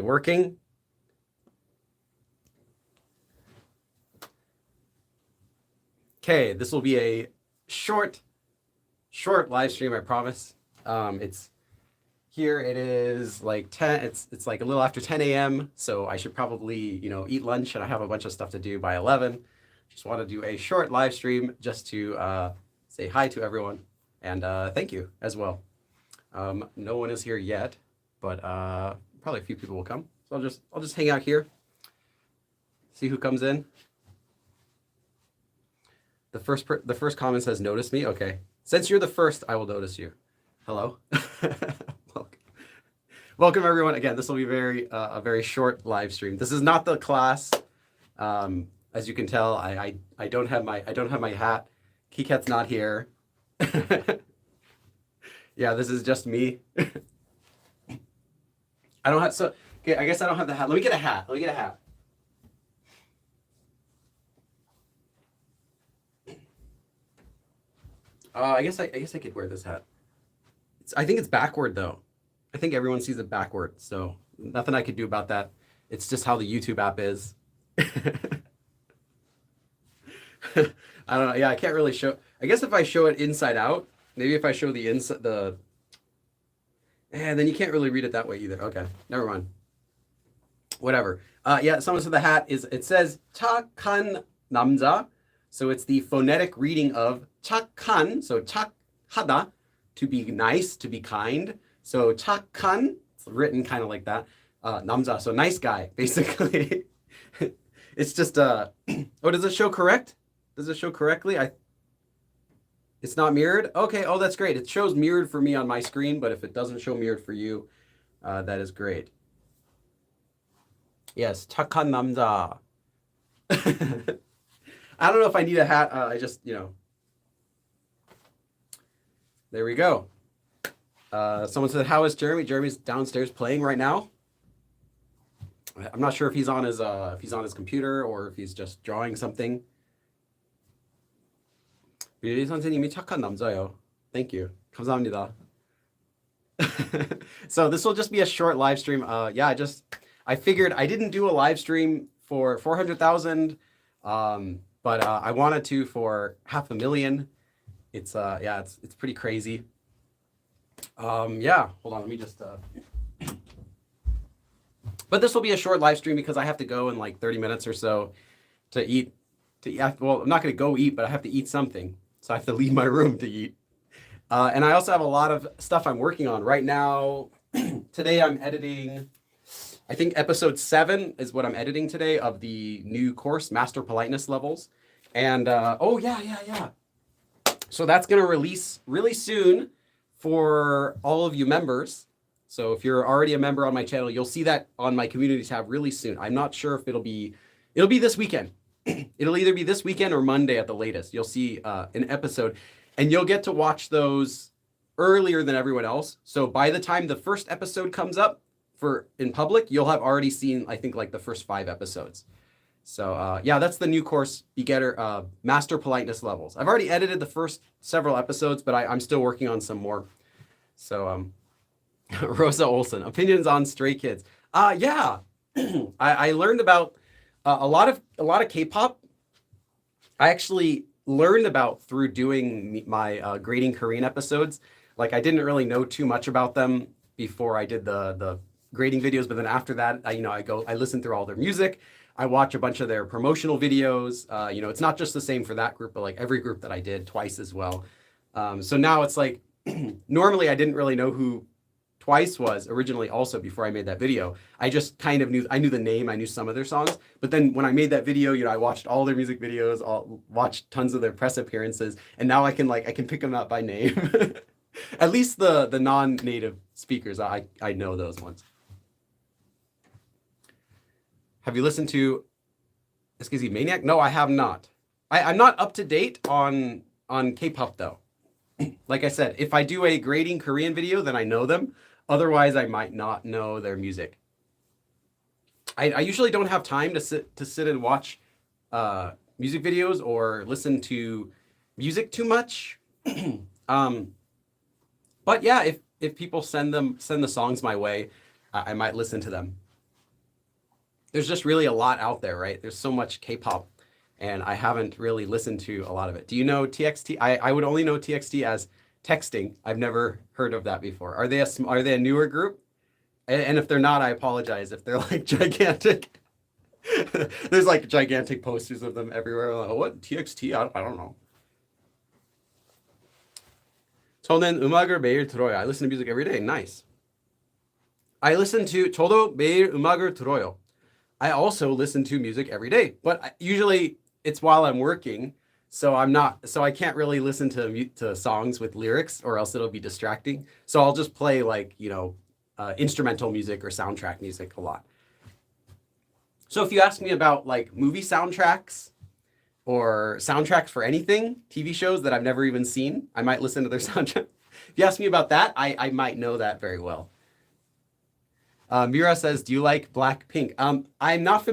Working? Okay, this will be a short live stream, I promise. It's here. It is like 10. It's like a little after 10 a.m. So I should probably eat lunch, and I have a bunch of stuff to do by 11. Just want to do a short live stream just to say hi to everyone and thank you as well. No one is here yet, but probably a few people will come. So I'll just hang out here, see who comes in. The first comment says, "Notice me." Okay, since you're the first, I will notice you. Hello, welcome everyone. Again, this will be a very short live stream. This is not the class. As you can tell, I don't have my hat. KitKat's not here. Yeah, this is just me. I don't have okay. I guess I don't have the hat. Let me get a hat. I guess I could wear this hat. I think it's backward though. I think everyone sees it backward, so nothing I could do about that. It's just how the YouTube app is. I don't know. Yeah, I can't really show. I guess if I show it inside out, maybe if I show the inside and then you can't really read it that way either. Okay, never mind. Whatever. Yeah, someone said the hat it says 착한 남자. So it's the phonetic reading of 착한, so 착하다, to be nice, to be kind. So 착한, it's written kind of like that. 남자, so nice guy, basically. It's just oh, does it show correct? Does it show correctly? It's not mirrored? Okay, oh, that's great. It shows mirrored for me on my screen, but if it doesn't show mirrored for you, that is great. Yes, 착한 남자. I don't know if I need a hat. I just, there we go. Someone said, "How is Jeremy?" Jeremy's downstairs playing right now. I'm not sure if he's on his computer or if he's just drawing something. 미리 선생님이 착한 남자요. Thank you. 감사합니다. So this will just be a short live stream. Yeah, I figured I didn't do a live stream for 400,000, but I wanted to for 500,000. It's it's pretty crazy. Yeah, hold on, let me just. But this will be a short live stream because I have to go in like 30 minutes or so to eat. Well, I'm not going to go eat, but I have to eat something. So I have to leave my room to eat. And I also have a lot of stuff I'm working on right now. Today I'm editing, I think episode 7 is what I'm editing today of the new course, Master Politeness Levels. And oh yeah. So that's going to release really soon for all of you members. So if you're already a member on my channel, you'll see that on my community tab really soon. I'm not sure if it'll be this weekend. It'll either be this weekend or Monday at the latest. You'll see an episode, and you'll get to watch those earlier than everyone else. So by the time the first episode comes up in public, you'll have already seen, I think, like the first 5 episodes. So yeah, that's the new course, Beginner Master Politeness Levels. I've already edited the first several episodes, but I'm still working on some more. So Rosa Olson, opinions on Stray Kids. Yeah, I learned about a lot of K-pop. I actually learned about through doing my grading Korean episodes. Like I didn't really know too much about them before I did the grading videos, but then after that, I listen through all their music. I watch a bunch of their promotional videos. It's not just the same for that group, but like every group that I did twice as well. So now it's like, normally I didn't really know who Twice was originally also before I made that video. I just kind of knew the name, I knew some of their songs. But then when I made that video, I watched all their music videos, watched tons of their press appearances, and now I can pick them out by name. At least the non-native speakers, I know those ones. Have you listened to SKZ Maniac? No, I have not. I'm not up to date on K-pop though. Like I said, if I do a grading Korean video, then I know them. Otherwise, I might not know their music. I usually don't have time to sit and watch music videos or listen to music too much. But yeah, if people send the songs my way, I might listen to them. there's just really a lot out there, right? There's so much K-pop, and I haven't really listened to a lot of it. Do you know TXT? I would only know TXT as texting. I've never heard of that before. Are they a newer group? And if they're not, I apologize. If they're like gigantic, there's like gigantic posters of them everywhere. Like, what TXT? I don't know. 저는 음악을 매일 들어요. I listen to music every day. Nice. 저도 매일 음악을 들어요. I also listen to music every day, but usually it's while I'm working, so I can't really listen to songs with lyrics, or else it'll be distracting. So I'll just play like, instrumental music or soundtrack music a lot. So if you ask me about like movie soundtracks or soundtracks for anything, TV shows that I've never even seen, I might listen to their soundtrack. If you ask me about that, I might know that very well. Mira says, do you like Blackpink? I'm not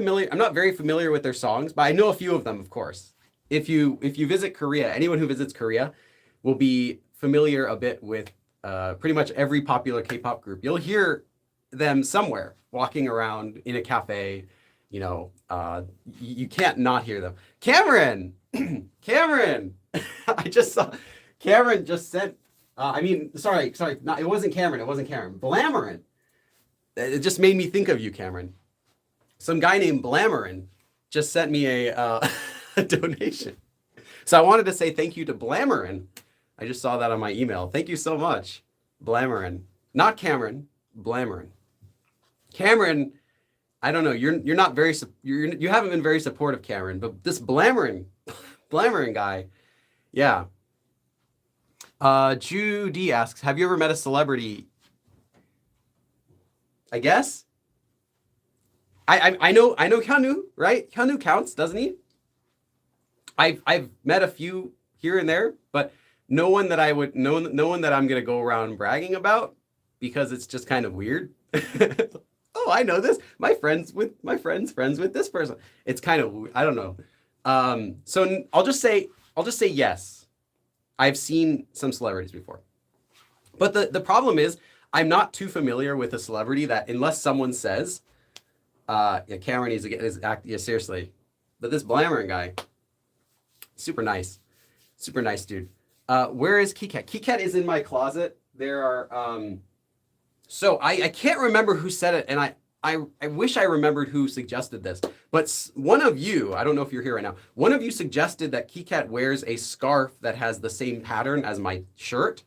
very familiar with their songs, but I know a few of them, of course. If you visit Korea, anyone who visits Korea will be familiar a bit with pretty much every popular K-pop group. You'll hear them somewhere walking around in a cafe. You can't not hear them. Cameron, Cameron, I just saw Cameron just sent. Sorry, it wasn't Cameron. Blamerin. It just made me think of you, Cameron. Some guy named Blamerin just sent me a donation. So I wanted to say thank you to Blamerin. I just saw that on my email. Thank you so much, Blamerin. Not Cameron, Blamerin. Cameron, I don't know. You haven't been very supportive, Cameron. But this Blamerin guy, yeah. Judy asks, have you ever met a celebrity? I guess. I know Hyunwoo, right? Hyunwoo counts, doesn't he? I've met a few here and there, but no one that I'm gonna go around bragging about, because it's just kind of weird. Oh, I know this. My friend's friends with this person. It's kind of, I don't know. So I'll just say yes. I've seen some celebrities before, but the problem is, I'm not too familiar with a celebrity that, unless someone says, Cameron is acting, yeah, seriously. But this Blamerin guy, super nice dude. Where is KitKat? KitKat is in my closet. There are, so I can't remember who said it, and I wish I remembered who suggested this, but one of you, I don't know if you're here right now, one of you suggested that KitKat wears a scarf that has the same pattern as my shirt.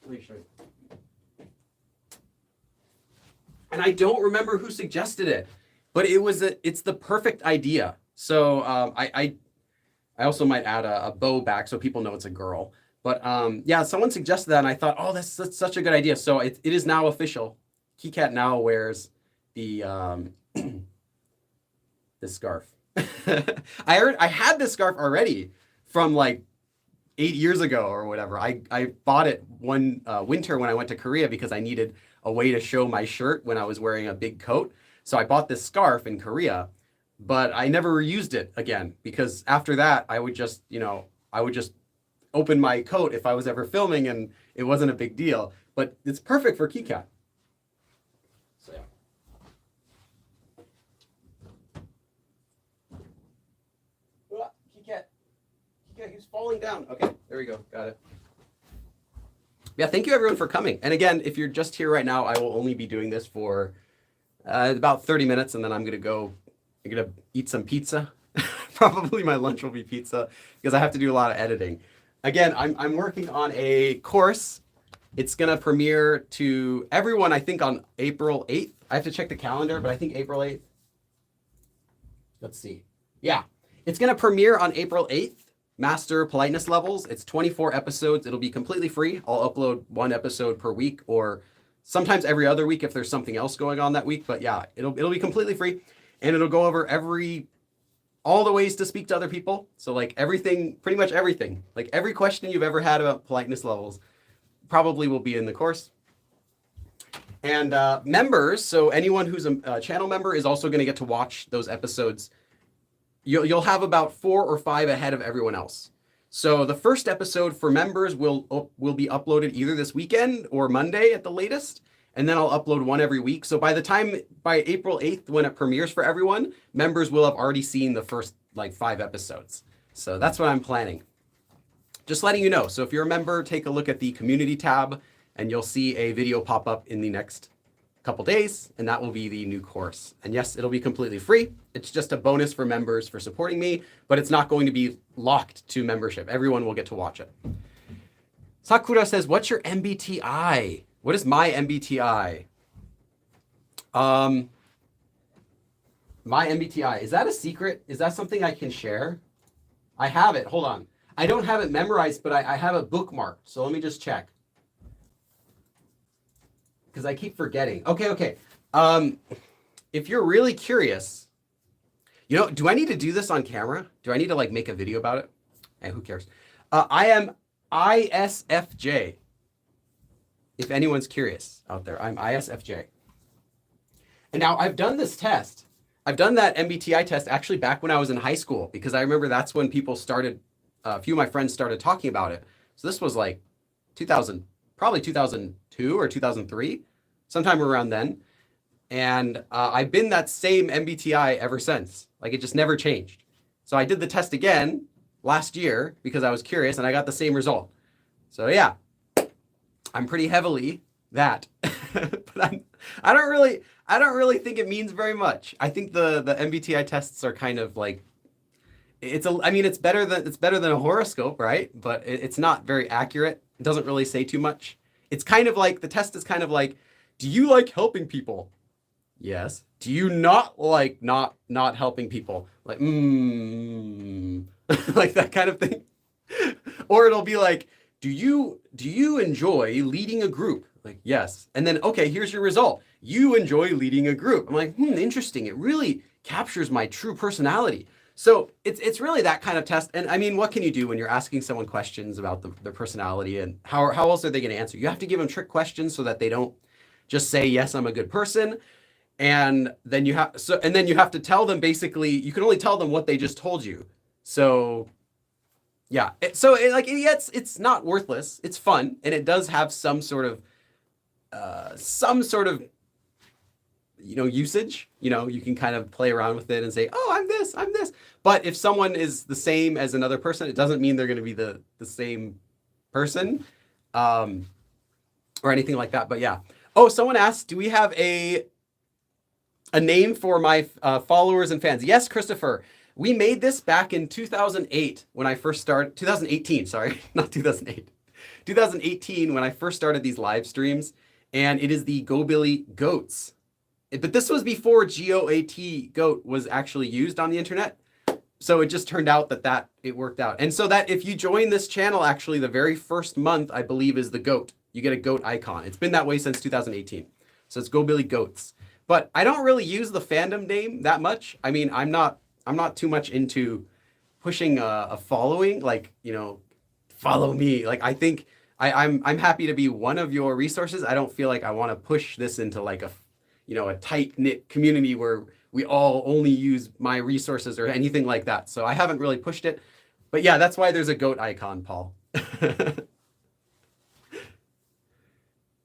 Let me show you. And I don't remember who suggested it, but it's the perfect idea. So I also might add a bow back so people know it's a girl. But yeah, someone suggested that, and I thought, oh, that's such a good idea. So it is now official. KitKat now wears the this scarf. I had this scarf already from like 8 years ago or whatever. I bought it one winter when I went to Korea because I needed a way to show my shirt when I was wearing a big coat. So I bought this scarf in Korea, but I never reused it again, because after that I would just open my coat if I was ever filming, and it wasn't a big deal. But it's perfect for KitKat. So yeah. KitKat, he's falling down. Okay, there we go. Got it. Yeah, thank you everyone for coming. And again, if you're just here right now, I will only be doing this for about 30 minutes, and then I'm gonna eat some pizza. Probably my lunch will be pizza, because I have to do a lot of editing. Again, I'm working on a course. It's gonna premiere to everyone, I think, on April 8th. I have to check the calendar, but I think April 8th. Let's see. Yeah, it's gonna premiere on April 8th. Master Politeness Levels. It's 24 episodes. It'll be completely free. I'll upload one episode per week, or sometimes every other week if there's something else going on that week. But yeah, it'll be completely free, and it'll go over all the ways to speak to other people. So like everything, pretty much everything, like every question you've ever had about politeness levels probably will be in the course. And members, so anyone who's a channel member is also going to get to watch those episodes. You'll have about 4 or 5 ahead of everyone else. So the first episode for members will be uploaded either this weekend or Monday at the latest. and then I'll upload one every week. So by April 8th, when it premieres for everyone, members will have already seen the first like 5 episodes. So that's what I'm planning. Just letting you know. So if you're a member, take a look at the community tab and you'll see a video pop up in the next couple days, and that will be the new course. And yes, it'll be completely free. It's just a bonus for members for supporting me, but it's not going to be locked to membership. Everyone will get to watch it. Sakura says, what's your MBTI? What is my MBTI? My MBTI, is that a secret? Is that something I can share? I have it, hold on. I don't have it memorized, but I have a bookmark. So let me just check. Because I keep forgetting. Okay. If you're really curious, do I need to do this on camera? Do I need to like make a video about it? Hey, who cares? I am ISFJ. If anyone's curious out there, I'm ISFJ. And now I've done this test. I've done that MBTI test actually back when I was in high school, because I remember that's when people started, a few of my friends started talking about it. So this was like 2000, probably 2002 or 2003, sometime around then. And I've been that same MBTI ever since. Like it just never changed. So I did the test again last year because I was curious and I got the same result. So yeah, I'm pretty heavily that, but I don't really think it means very much. I think the MBTI tests are kind of like, it's better than a horoscope, right? But it's not very accurate. It doesn't really say too much. It's kind of like, the test is kind of like, do you like helping people? Yes. Do you not like not helping people? Like, like that kind of thing. Or it'll be like, do you enjoy leading a group? Like, yes. And then, okay, here's your result. You enjoy leading a group. I'm like, interesting. It really captures my true personality. So it's really that kind of test. And I mean, what can you do when you're asking someone questions about their personality, and how else are they going to answer? You have to give them trick questions so that they don't just say, yes, I'm a good person. And then you have to tell them, basically, you can only tell them what they just told you. So yeah, it's not worthless. It's fun, and it does have some sort of usage. You can kind of play around with it and say, oh, I'm this. But if someone is the same as another person, it doesn't mean they're going to be the same person, or anything like that. But yeah. Oh, someone asked, do we have a name for my followers and fans? Yes, Christopher. We made this back in 2008 when I first started, 2018, sorry, not 2008. 2018 when I first started these live streams, and it is the Go Billy Goats. But this was before GOAT, goat, was actually used on the internet. So it just turned out that it worked out. And so that if you join this channel, actually the very first month, I believe, is the goat. You get a goat icon. It's been that way since 2018. So it's Go Billy Goats. But I don't really use the fandom name that much. I mean, I'm not too much into pushing a following, like, follow me. Like, I think I'm happy to be one of your resources. I don't feel like I want to push this into like a tight-knit community where we all only use my resources or anything like that. So I haven't really pushed it. But yeah, that's why there's a goat icon, Paul.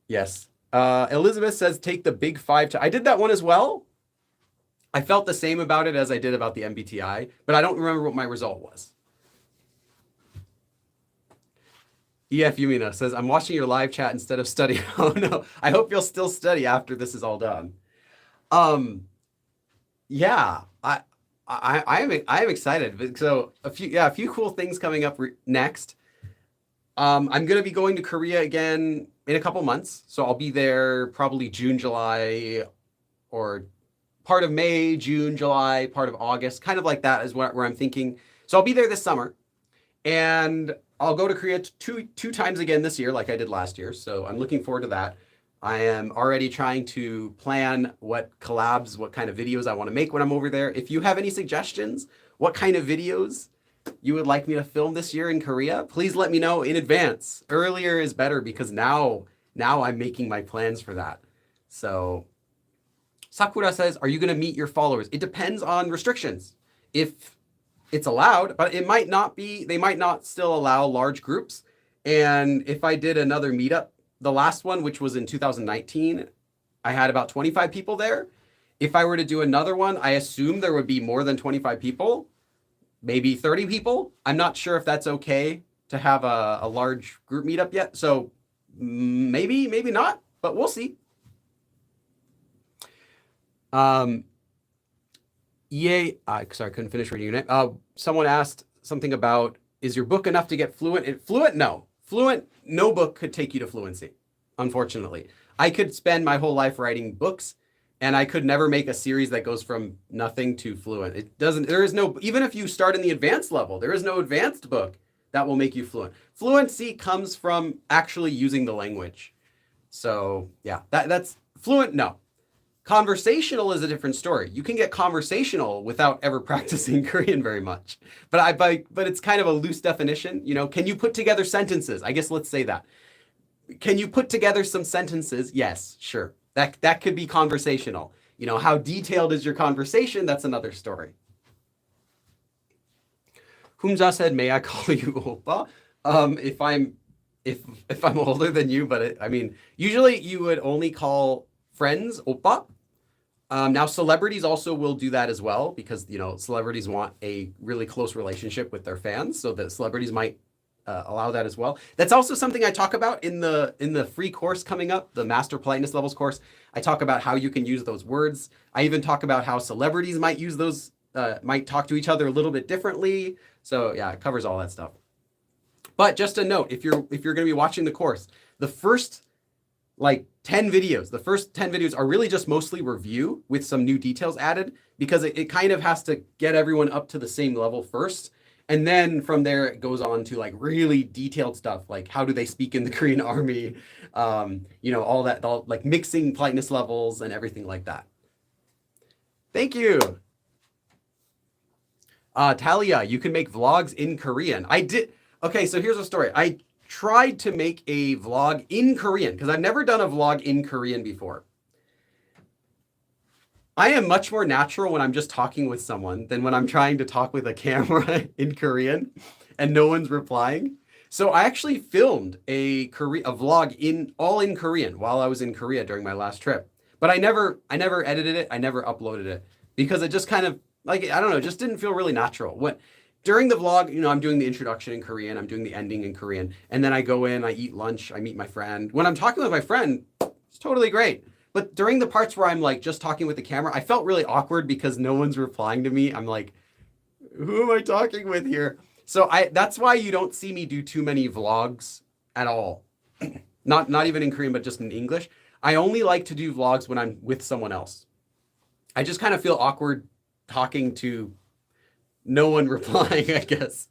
Yes. Elizabeth says, take the big 5. I did that one as well. I felt the same about it as I did about the MBTI, but I don't remember what my result was. EF Yumina says, I'm watching your live chat instead of studying. Oh no, I hope you'll still study after this is all done. Yeah, I am excited. So a few cool things coming up next. I'm going to be going to Korea again in a couple months. So I'll be there probably June, July, or part of May, June, July, part of August, kind of like that is where I'm thinking. So I'll be there this summer, and I'll go to Korea two times again this year, like I did last year. So I'm looking forward to that. I am already trying to plan what collabs, what kind of videos I want to make when I'm over there. If you have any suggestions, what kind of videos you would like me to film this year in Korea, please let me know in advance. Earlier is better, because now I'm making my plans for that. So Sakura says, are you going to meet your followers? It depends on restrictions. If it's allowed, but it might not be, they might not still allow large groups. And if I did another meetup, the last one, which was in 2019, I had about 25 people there. If I were to do another one, I assume there would be more than 25 people, maybe 30 people. I'm not sure if that's okay to have a large group meetup yet. So maybe not, but we'll see. Sorry, I couldn't finish reading it. Someone asked something about, is your book enough to get fluent? Fluent, no. Fluent, no book could take you to fluency, unfortunately. I could spend my whole life writing books, and I could never make a series that goes from nothing to fluent. There is no, even if you start in the advanced level, there is no advanced book that will make you fluent. Fluency comes from actually using the language. So yeah, that's fluent, no. Conversational is a different story. You can get conversational without ever practicing Korean very much. But it's kind of a loose definition. Can you put together sentences? I guess let's say that. Can you put together some sentences? Yes, sure. That could be conversational. How detailed is your conversation? That's another story. Humza said, "May I call you oppa?" If I'm older than you, but usually you would only call friends oppa. Now celebrities also will do that as well, because celebrities want a really close relationship with their fans, so that celebrities might allow that as well. That's also something I talk about in the free course coming up, the Master Politeness Levels course. I talk about how you can use those words. I even talk about how celebrities might use those, might talk to each other a little bit differently. So yeah, it covers all that stuff. But just a note, if you're going to be watching the course, the first 10 videos are really just mostly review with some new details added, because it kind of has to get everyone up to the same level first. And then from there, it goes on to really detailed stuff, like how do they speak in the Korean army, all that, mixing politeness levels and everything like that. Thank you. Talia, you can make vlogs in Korean. I did. Okay, so here's a story. I tried to make a vlog in Korean because I've never done a vlog in Korean before. I am much more natural when I'm just talking with someone than when I'm trying to talk with a camera in Korean and no one's replying. So I actually filmed a vlog in Korean while I was in Korea during my last trip. But I never edited it. I never uploaded it because it just kind of I don't know, just didn't feel really natural. During the vlog, I'm doing the introduction in Korean, I'm doing the ending in Korean, and then I go in, I eat lunch, I meet my friend. When I'm talking with my friend, it's totally great. But during the parts where I'm just talking with the camera, I felt really awkward because no one's replying to me. I'm like, who am I talking with here? So that's why you don't see me do too many vlogs at all. Not even in Korean, but just in English. I only like to do vlogs when I'm with someone else. I just kind of feel awkward talking to no one replying, I guess.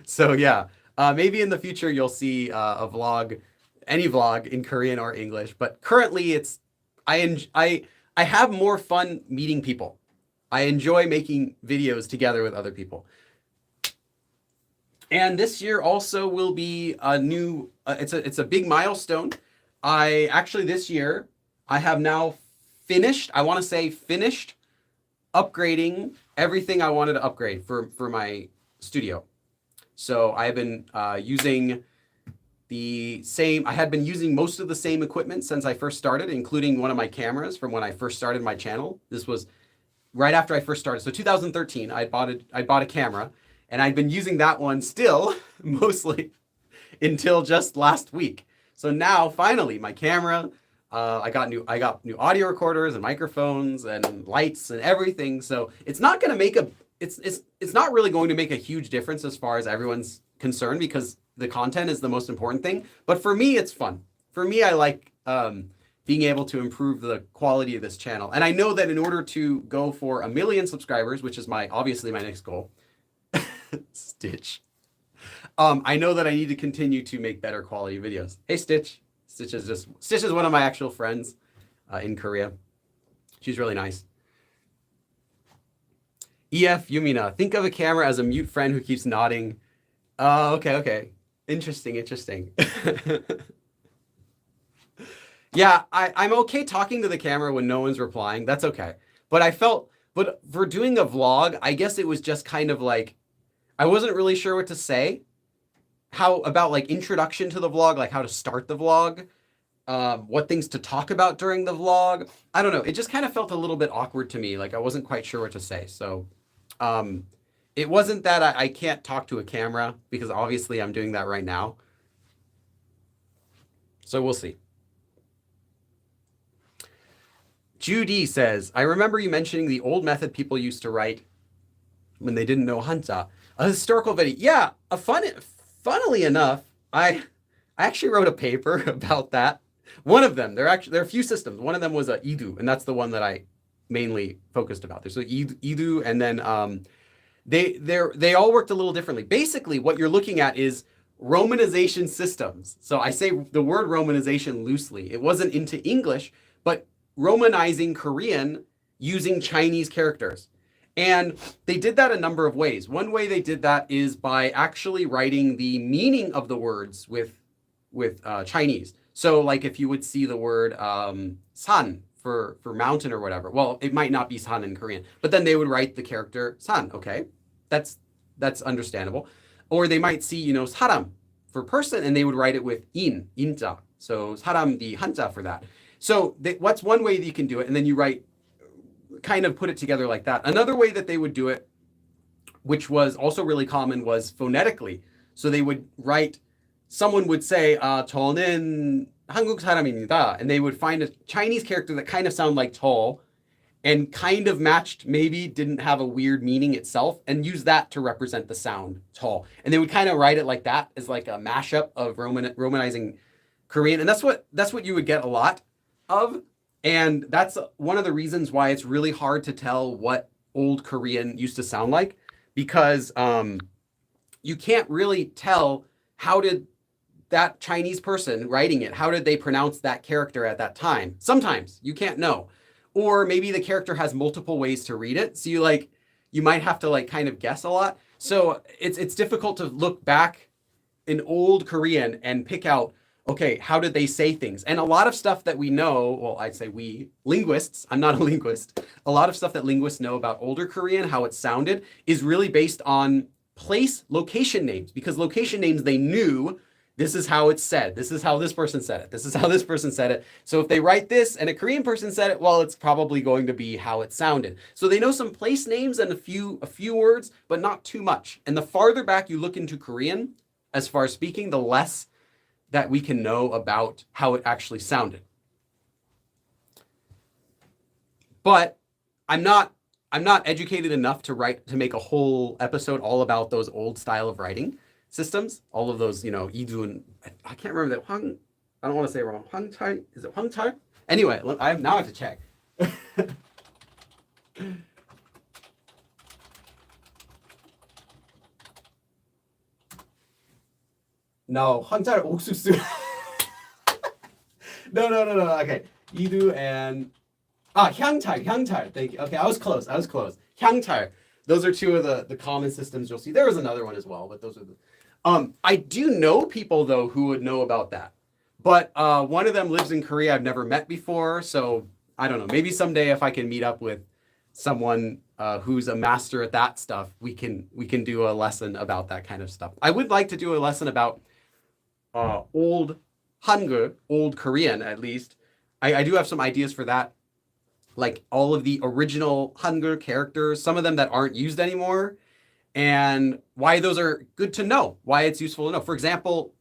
So yeah, maybe in the future you'll see a vlog, any vlog in Korean or English. But currently I have more fun meeting people. I enjoy making videos together with other people. And this year also will be a new, it's a big milestone. This year, I have now finished upgrading everything I wanted to upgrade for my studio. So I've been using I had been using most of the same equipment since I first started, including one of my cameras from when I first started my channel. This was right after I first started. So 2013, I bought a camera, and I'd been using that one still mostly until just last week. So now finally my camera, I got new audio recorders and microphones and lights and everything. So it's not going to make it's not really going to make a huge difference as far as everyone's concerned, because the content is the most important thing. But for me, it's fun. For me, I like being able to improve the quality of this channel. And I know that in order to go for 1 million subscribers, which is obviously my next goal, Stitch. I know that I need to continue to make better quality videos. Hey, Stitch. Stitch is one of my actual friends in Korea. She's really nice. EF Yumina, think of a camera as a mute friend who keeps nodding. Oh, okay. Interesting. Yeah, I'm okay talking to the camera when no one's replying. That's okay. But for doing a vlog, I guess it was just kind of I wasn't really sure what to say. How about introduction to the vlog, how to start the vlog. what things to talk about during the vlog. I don't know. It just kind of felt a little bit awkward to me. Like I wasn't quite sure what to say. So it wasn't that I can't talk to a camera, because obviously I'm doing that right now. So we'll see. Judy says, I remember you mentioning the old method people used to write when they didn't know Hanja. A historical video. Yeah, funnily enough, I actually wrote a paper about that. One of them, there are a few systems. One of them was Idu, and that's the one that I mainly focused about. There's Idu, and then they all worked a little differently. Basically, what you're looking at is romanization systems. So I say the word romanization loosely. It wasn't into English, but romanizing Korean using Chinese characters. And they did that a number of ways. One way they did that is by actually writing the meaning of the words with Chinese. So like if you would see the word san for mountain or whatever, well, it might not be san in Korean, but then they would write the character san. Okay, that's understandable. Or they might see, saram for person, and they would write it with inja. So saram, the hanja for that. So what's one way that you can do it, and then you kind of put it together like that. Another way that they would do it, which was also really common, was phonetically. So they would write, someone would say, 저는 한국 사람입니다. And they would find a Chinese character that kind of sounded like 저 and kind of matched, maybe didn't have a weird meaning itself, and use that to represent the sound 저. And they would kind of write it like that, as like a mashup of Romanizing Korean. And that's what you would get a lot of. And that's one of the reasons why it's really hard to tell what old Korean used to sound like, because you can't really tell how did that Chinese person writing it, how did they pronounce that character at that time? Sometimes you can't know. Or maybe the character has multiple ways to read it. So you might have to kind of guess a lot. So it's difficult to look back in old Korean and pick out, okay, how did they say things? And a lot of stuff that we know, well, I'd say we linguists, I'm not a linguist, a lot of stuff that linguists know about older Korean, how it sounded, is really based on location names, because location names, they knew this is how it's said. This is how this person said it. This is how this person said it. So if they write this and a Korean person said it, well, it's probably going to be how it sounded. So they know some place names and a few words, but not too much. And the farther back you look into Korean, as far as speaking, the less that we can know about how it actually sounded. But I'm not educated enough to make a whole episode all about those old style of writing systems, all of those, Idu, and I can't remember that. I don't want to say it wrong. Hwangchai? Is it Hwangchai? Anyway, I have to check. No, Hwangchai 옥수수. No. Okay, Idu and Hyangchai. Thank you. Okay, I was close. Hyangchai. Those are two of the common systems you'll see. There was another one as well, but those are the. I do know people though who would know about that, but one of them lives in Korea. I've never met before, so I don't know. Maybe someday if I can meet up with someone who's a master at that stuff, we can do a lesson about that kind of stuff. I would like to do a lesson about old Hangul, old Korean at least. I do have some ideas for that, like all of the original Hangul characters, some of them that aren't used anymore, and why those are good to know, why it's useful to know. For example,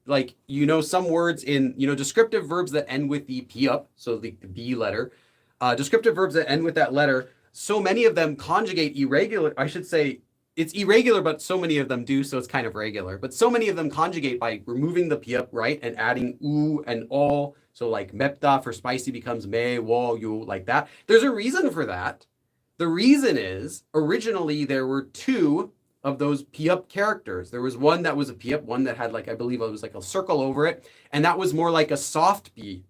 some words in, descriptive verbs that end with the piup, so the B letter, descriptive verbs that end with that letter, so many of them conjugate irregular. I should say it's irregular, but so many of them do, so it's kind of regular. But so many of them conjugate by removing the piup, right, and adding u and all. So like 맵다 for spicy becomes 매워 유, like that. There's a reason for that. The reason is originally there were two of those piup characters. There was one that was a piup, one that had I believe it was like a circle over it, and that was more like a soft B.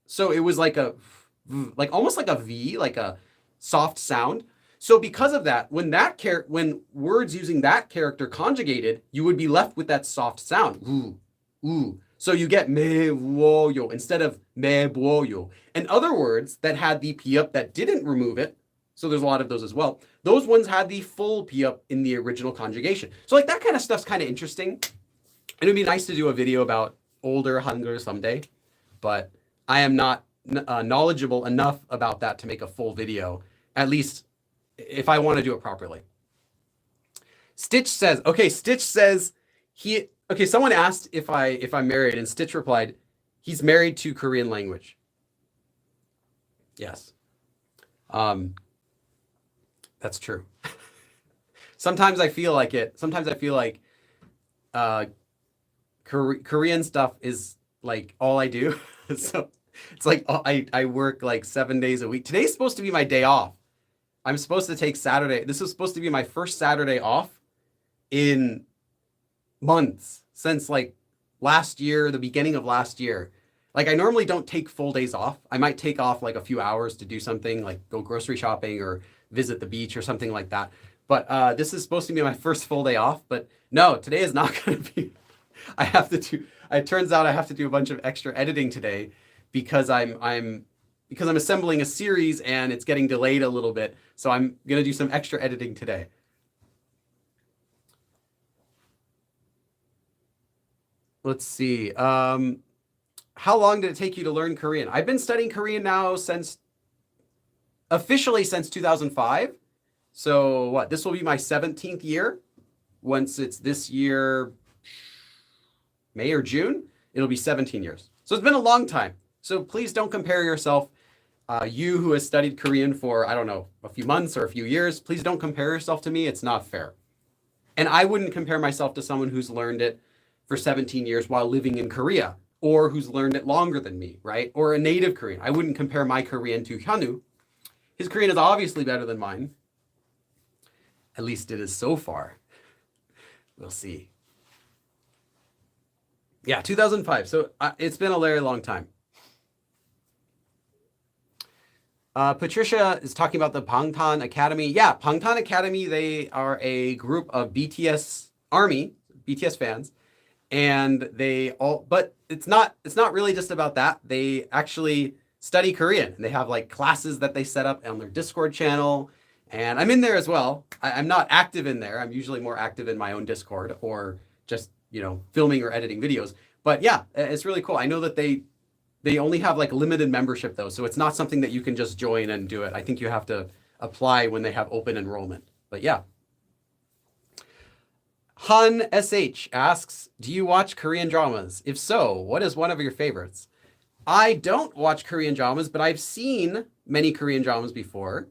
So it was like almost like a V, like a soft sound. So because of that, when words using that character conjugated, you would be left with that soft sound. Ooh. So you get 매워요 instead of 매워요. And other words that had the piup that didn't remove it, so there's a lot of those as well, those ones had the full piup in the original conjugation. So that kind of stuff's kind of interesting. And it would be nice to do a video about older Hangul someday. But I am not knowledgeable enough about that to make a full video, at least if I want to do it properly. Stitch says someone asked if I'm married, and Stitch replied, he's married to Korean language. Yes. That's true. Sometimes I feel like it. Sometimes I feel like Korean stuff is like all I do. So it's like I work like 7 days a week. Today's supposed to be my day off. I'm supposed to take Saturday. This was supposed to be my first Saturday off in months, since like last year, the beginning of last year. Like I normally don't take full days off. I might take off like a few hours to do something, like go grocery shopping or visit the beach or something like that. But this is supposed to be my first full day off. But no, today is not going to be. It turns out I have to do a bunch of extra editing today because I'm assembling a series and it's getting delayed a little bit. So I'm going to do some extra editing today. Let's see. How long did it take you to learn Korean? I've been studying Korean now officially since 2005. So what? This will be my 17th year. Once it's this year, May or June, it'll be 17 years. So it's been a long time. So please don't compare yourself. You who has studied Korean for, I don't know, a few months or a few years, please don't compare yourself to me. It's not fair. And I wouldn't compare myself to someone who's learned it for 17 years while living in Korea, or who's learned it longer than me, right? Or a native Korean. I wouldn't compare my Korean to Hyunwoo. His Korean is obviously better than mine. At least it is so far. We'll see. Yeah, 2005. So it's been a very long time. Patricia is talking about the Bangtan Academy. Yeah, Bangtan Academy, they are a group of BTS Army, BTS fans. And but it's not really just about that. They actually study Korean. They have like classes that they set up on their Discord channel. And I'm in there as well. I'm not active in there. I'm usually more active in my own Discord or just, filming or editing videos. But yeah, it's really cool. I know that they only have like limited membership though. So it's not something that you can just join and do it. I think you have to apply when they have open enrollment. But yeah. Han SH asks, do you watch Korean dramas? If so, what is one of your favorites? I don't watch Korean dramas, but I've seen many Korean dramas before.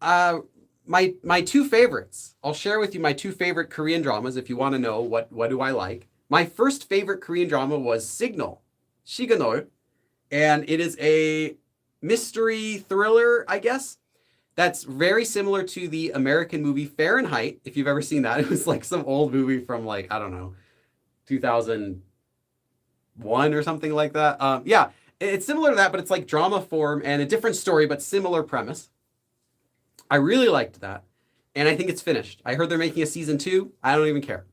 My two favorites. I'll share with you my two favorite Korean dramas if you want to know what do I like. My first favorite Korean drama was Signal, Signal, and it is a mystery thriller, I guess. That's very similar to the American movie Fahrenheit, if you've ever seen that. It was like some old movie from like, I don't know, 2001 or something like that. Yeah, it's similar to that, but it's like drama form and a different story, but similar premise. I really liked that, and I think it's finished. I heard they're making a season 2. I don't even care.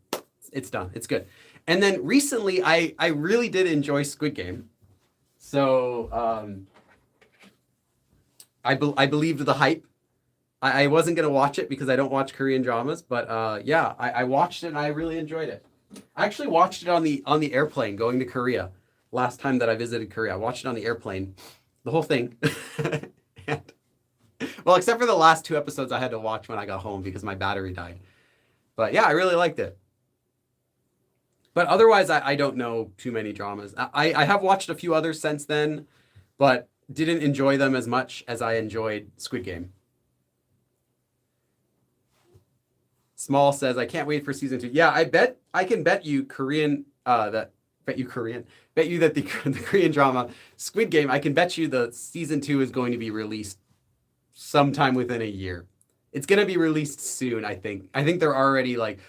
It's done. It's good. And then recently, I really did enjoy Squid Game. So I believed the hype. I wasn't going to watch it because I don't watch Korean dramas, but yeah, I watched it and I really enjoyed it. I actually watched it on the airplane going to Korea last time that I visited Korea. I watched it on the airplane, the whole thing. And, well, except for the last 2 episodes I had to watch when I got home because my battery died. But yeah, I really liked it. But otherwise, I don't know too many dramas. I have watched a few others since then, but didn't enjoy them as much as I enjoyed Squid Game. Small says, I can't wait for season 2. Yeah, I can bet you that the Korean drama Squid Game, I can bet you the season 2 is going to be released sometime within a year. It's going to be released soon, I think. I think they're already like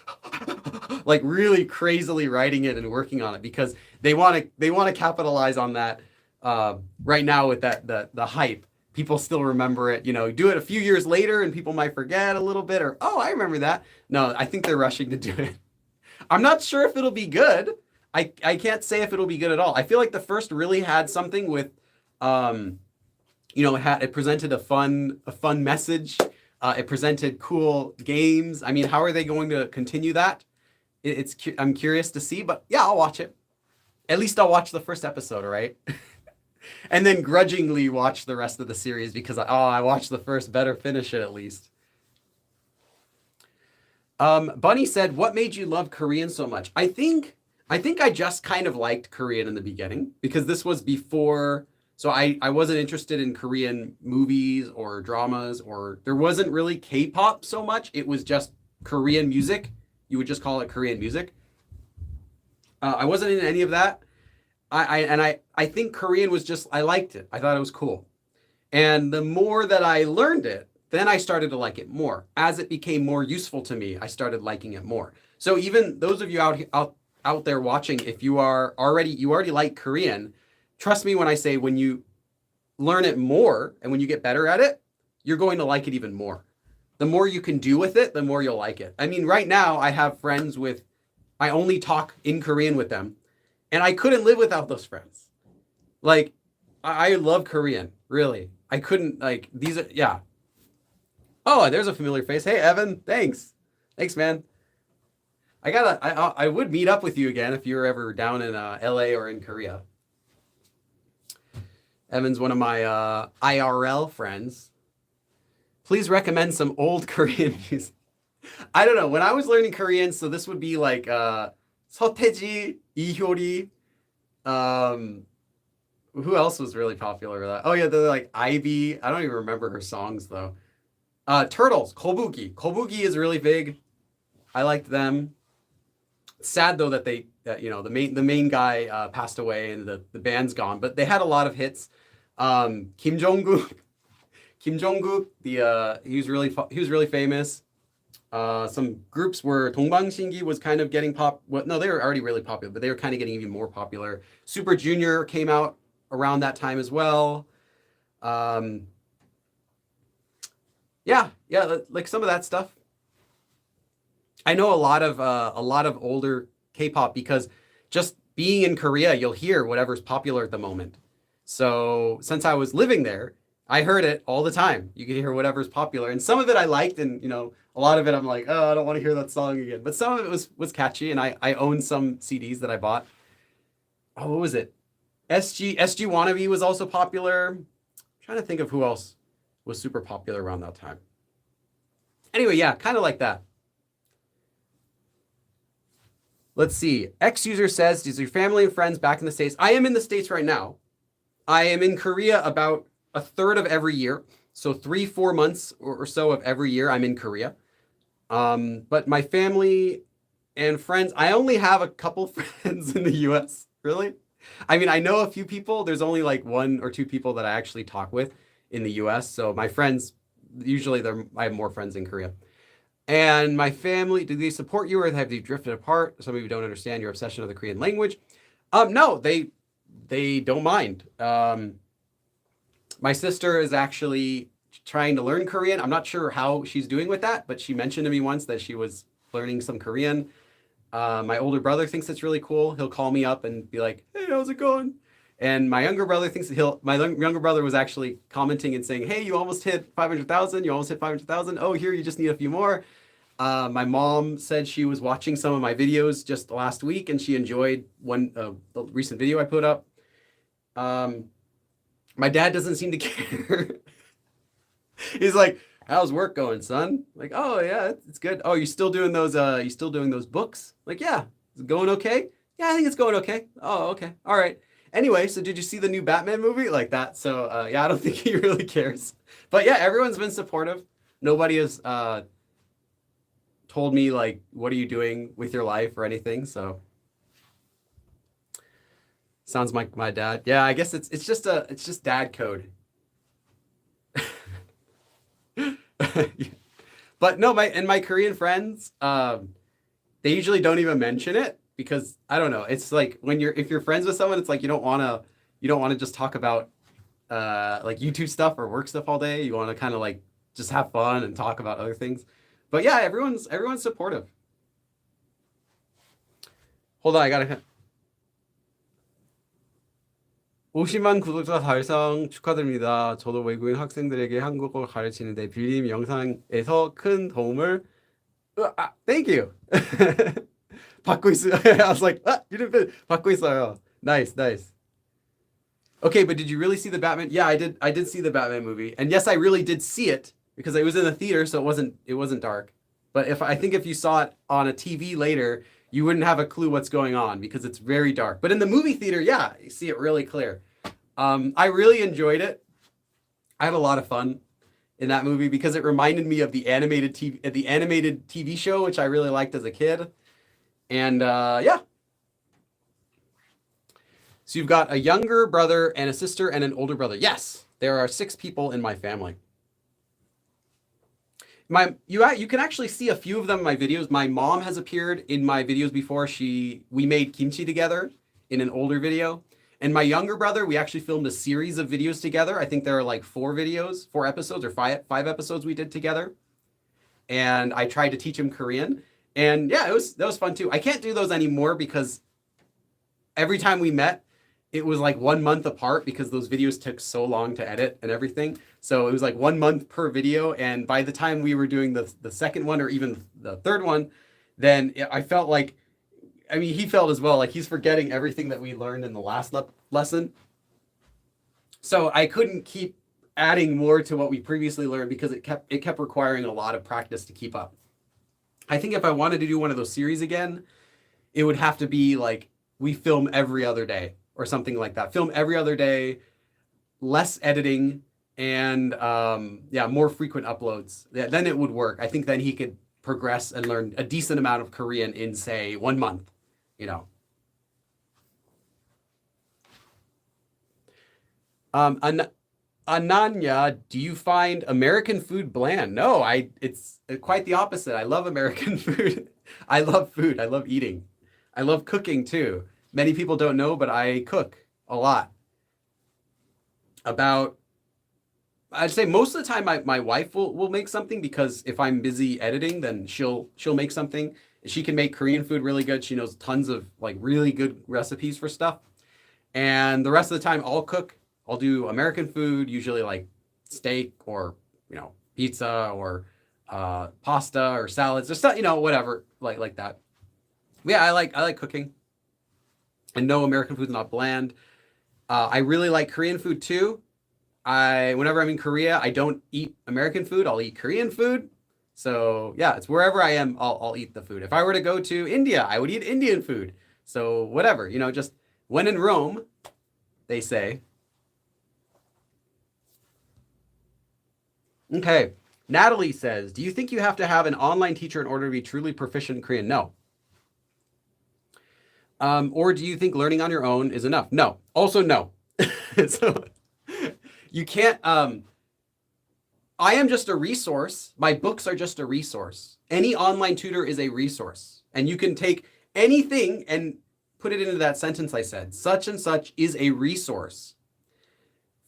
really crazily writing it and working on it because they want to capitalize on that right now with the hype. People still remember it, do it a few years later and people might forget a little bit or, oh, I remember that. No, I think they're rushing to do it. I'm not sure if it'll be good. I can't say if it'll be good at all. I feel like the first really had something with, it presented a fun message. It presented cool games. I mean, how are they going to continue that? I'm curious to see, but yeah, I'll watch it. At least I'll watch the first episode, all right? And then grudgingly watch the rest of the series because I watched the first, better finish it at least. Bunny said, "What made you love Korean so much?" I think I just kind of liked Korean in the beginning because this was before. So I wasn't interested in Korean movies or dramas, or there wasn't really K-pop so much. It was just Korean music. You would just call it Korean music. I wasn't in any of that. I think Korean was just, I liked it. I thought it was cool. And the more that I learned it, then I started to like it more. As it became more useful to me, I started liking it more. So even those of you out there watching, if you already like Korean, trust me when I say when you learn it more and when you get better at it, you're going to like it even more. The more you can do with it, the more you'll like it. I mean, right now I have friends I only talk in Korean with them, and I couldn't live without those friends. Like, I love Korean, really. I couldn't, like, yeah. Oh, there's a familiar face. Hey, Evan, thanks. Thanks, man. I would meet up with you again if you were ever down in LA or in Korea. Evan's one of my IRL friends. Please recommend some old Korean music. I don't know. When I was learning Korean, so this would be like 서태지, 이효리. Who else was really popular with that? Oh yeah, they're like Ivy. I don't even remember her songs though. Turtles, Kobugi. Kobugi is really big. I liked them. Sad though that the main guy passed away and the band's gone, but they had a lot of hits. Kim Jong-kook, he was really famous. Some groups were 동방신기 was kind of getting well, no, they were already really popular, but they were kind of getting even more popular. Super Junior came out around that time as well. Yeah, like some of that stuff. I know a lot of older K-pop because just being in Korea, you'll hear whatever's popular at the moment. So since I was living there, I heard it all the time. You could hear whatever's popular, and some of it I liked, and a lot of it I'm like, oh, I don't want to hear that song again. But some of it was catchy, and I own some CDs that I bought. Oh, what was it? SG Wannabe was also popular. I'm trying to think of who else was super popular around that time. Anyway, yeah, kind of like that. Let's see. X user says, "Is your family and friends back in the States?" I am in the States right now. I am in Korea about a third of every year. So 3-4 months or so of every year I'm in Korea. But my family and friends, I only have a couple friends in the US. Really? I mean, I know a few people. There's only like 1 or 2 people that I actually talk with in the US. So my friends, usually I have more friends in Korea. And my family, do they support you, or have they drifted apart? Some of you don't understand your obsession of the Korean language. No, they don't mind. My sister is actually trying to learn Korean. I'm not sure how she's doing with that, but she mentioned to me once that she was learning some Korean. My older brother thinks it's really cool. He'll call me up and be like, "Hey, how's it going?" And my younger brother younger brother was actually commenting and saying, "Hey, you almost hit 500,000. You almost hit 500,000. Oh, here, you just need a few more." My mom said she was watching some of my videos just last week, and she enjoyed the recent video I put up. My dad doesn't seem to care. He's like, "How's work going, son?" Like, "Oh yeah, it's good." "Oh, you still doing those books?" Like, "Yeah." "Is it going okay?" "Yeah, I think it's going okay." "Oh, okay. All right." Anyway, so did you see the new Batman movie? Like that. So yeah, I don't think he really cares. But yeah, everyone's been supportive. Nobody has told me like, "What are you doing with your life?" or anything. So sounds like my dad. Yeah, I guess it's just dad code. But no, my Korean friends, they usually don't even mention it because I don't know. It's like if you're friends with someone, it's like you don't want to just talk about like YouTube stuff or work stuff all day. You want to kind of like just have fun and talk about other things. But yeah, everyone's supportive. Hold on, I gotta. 50만 구독자 달성 축하드립니다. 저도 외국인 학생들에게 한국어 가르치는데 빌림 영상에서 큰 도움을 thank you. 받고 있어요. I was like, you didn't 받고 있어요. Nice. Okay, but did you really see the Batman? Yeah, I did. I did see the Batman movie, and yes, I really did see it because it was in the theater, so it wasn't dark. But if I think if you saw it on a TV later, you wouldn't have a clue what's going on because it's very dark. But in the movie theater, yeah, you see it really clear. I really enjoyed it. I had a lot of fun in that movie because it reminded me of the animated TV show, which I really liked as a kid. And yeah, so you've got a younger brother and a sister and an older brother. Yes, there are 6 people in my family. You can actually see a few of them in my videos. My mom has appeared in my videos before. We made kimchi together in an older video. And my younger brother, we actually filmed a series of videos together. I think there are like 4 episodes or five episodes we did together. And I tried to teach him Korean. And yeah, that was fun too. I can't do those anymore because every time we met, it was like 1 month apart because those videos took so long to edit and everything. So it was like 1 month per video. And by the time we were doing the second one or even the third one, then I felt like, I mean, he felt as well, like he's forgetting everything that we learned in the last lesson. So I couldn't keep adding more to what we previously learned because it kept requiring a lot of practice to keep up. I think if I wanted to do one of those series again, it would have to be like we film every other day or something like that. Film every other day, less editing, and yeah, more frequent uploads. Yeah, then it would work. I think then he could progress and learn a decent amount of Korean in, say, 1 month, you know. Ananya, do you find American food bland? No, it's quite the opposite. I love American food. I love food. I love eating. I love cooking too. Many people don't know, but I cook a lot. I'd say most of the time my wife will make something because if I'm busy editing, then she'll make something. She can make Korean food really good. She knows tons of like really good recipes for stuff. And the rest of the time I'll cook. I'll do American food, usually like steak or, pizza or pasta or salads or stuff, whatever like that. Yeah, I like cooking. And no, American food's not bland. I really like Korean food too. Whenever I'm in Korea, I don't eat American food. I'll eat Korean food. So yeah, it's wherever I am, I'll eat the food. If I were to go to India, I would eat Indian food. So whatever, just when in Rome, they say. Okay. Natalie says, do you think you have to have an online teacher in order to be truly proficient in Korean? No. Or do you think learning on your own is enough? No. Also, no. So you can't, I am just a resource. My books are just a resource. Any online tutor is a resource. And you can take anything and put it into that sentence I said. Such and such is a resource